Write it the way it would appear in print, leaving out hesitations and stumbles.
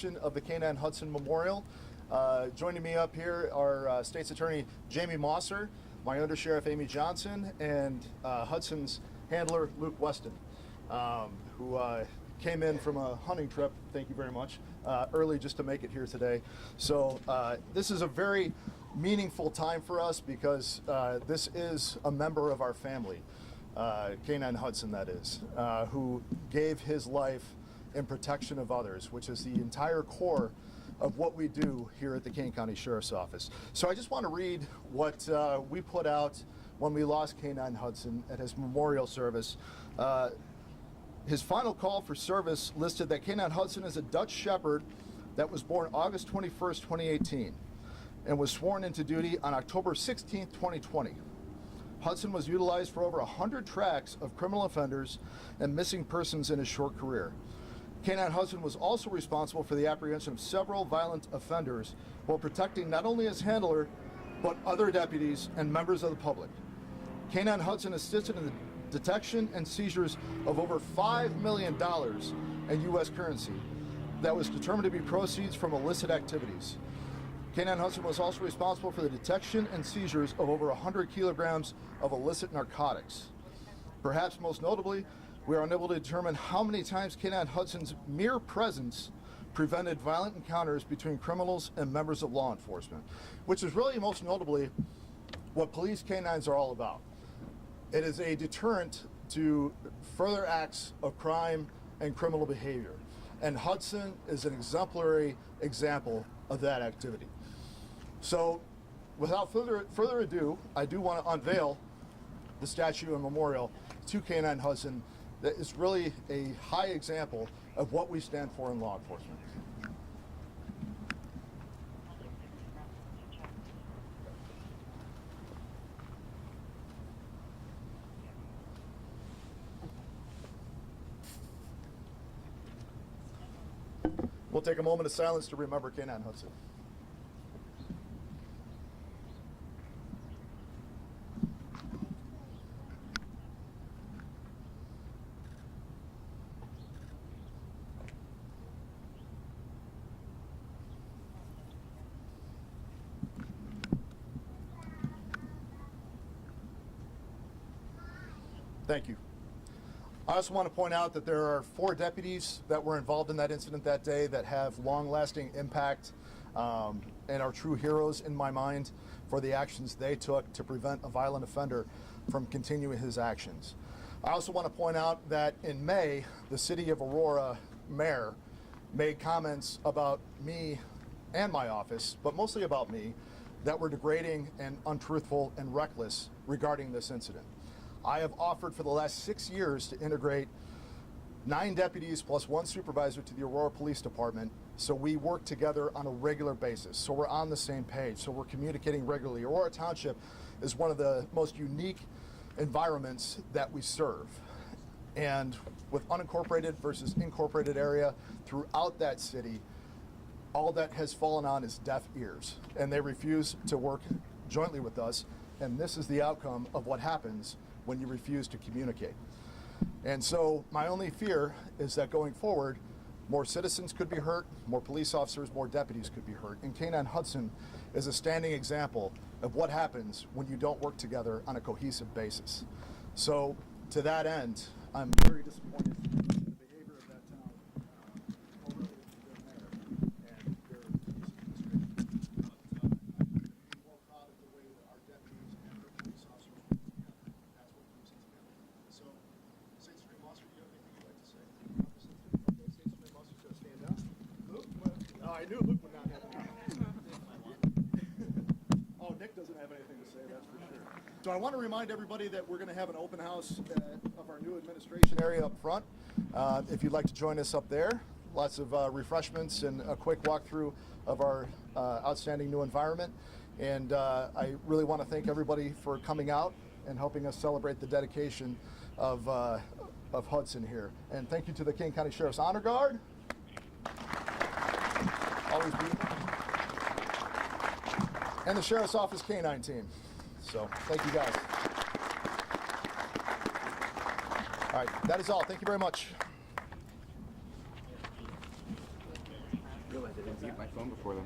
Of the K9 Hudson Memorial. Joining me up here are State's Attorney Jamie Mosser, my Undersheriff Amy Johnson, and Hudson's handler Luke Weston, who came in from a hunting trip, thank you very much, early just to make it here today. So this is a very meaningful time for us because this is a member of our family, K9 Hudson that is, who gave his life in protection of others, which is the entire core of what we do here at the Kane County Sheriff's Office. So I just want to read what we put out when we lost K9 Hudson at his memorial service. His final call for service listed that K9 Hudson is a Dutch Shepherd that was born August 21st, 2018, and was sworn into duty on October 16th, 2020. Hudson was utilized for over 100 tracks of criminal offenders and missing persons in his short career. K9 Hudson was also responsible for the apprehension of several violent offenders while protecting not only his handler, but other deputies and members of the public. K9 Hudson assisted in the detection and seizures of over $5 million in U.S. currency that was determined to be proceeds from illicit activities. K9 Hudson was also responsible for the detection and seizures of over 100 kilograms of illicit narcotics. Perhaps most notably, we are unable to determine how many times K9 Hudson's mere presence prevented violent encounters between criminals and members of law enforcement, which is really most notably what police canines are all about. It is a deterrent to further acts of crime and criminal behavior. And Hudson is an exemplary example of that activity. So without further ado, I do want to unveil the statue and memorial to K9 Hudson that is really a high example of what we stand for in law enforcement. We'll take a moment of silence to remember K9 Hudson. Thank you. I also want to point out that there are 4 deputies that were involved in that incident that day that have long-lasting impact and are true heroes in my mind for the actions they took to prevent a violent offender from continuing his actions. I also want to point out that in May, the City of Aurora mayor made comments about me and my office, but mostly about me, that were degrading and untruthful and reckless regarding this incident. I have offered for the last 6 years to integrate 9 deputies plus 1 supervisor to the Aurora Police Department, so we work together on a regular basis, so we're on the same page, so we're communicating regularly. Aurora Township is one of the most unique environments that we serve, and with unincorporated versus incorporated area throughout that city, all that has fallen on is deaf ears, and they refuse to work jointly with us, and this is the outcome of what happens when you refuse to communicate. And so my only fear is that going forward, more citizens could be hurt, more police officers, more deputies could be hurt. And K9 Hudson is a standing example of what happens when you don't work together on a cohesive basis. So to that end, I'm very disappointed in the behavior of that town already their mayor and their police administration. I'm more proud of the way that our deputies and our police officers work together. That's what keeps us together. So, State Street Monster, do you have anything you'd like to say? Okay, State Street Monster's going to stand down. Luke? Oh, I knew Luke would not have anything. Oh, Nick doesn't have anything to say, that's for sure. So I want to remind everybody that we're going to have an open house of our new administration area up front. If you'd like to join us up there, lots of refreshments and a quick walkthrough of our outstanding new environment. And I really want to thank everybody for coming out and helping us celebrate the dedication of Hudson here. And thank you to the Kane County Sheriff's Honor Guard. Always beautiful. And the Sheriff's Office K9 team. So thank you guys. All right, that is all. Thank you very much. get my phone before then.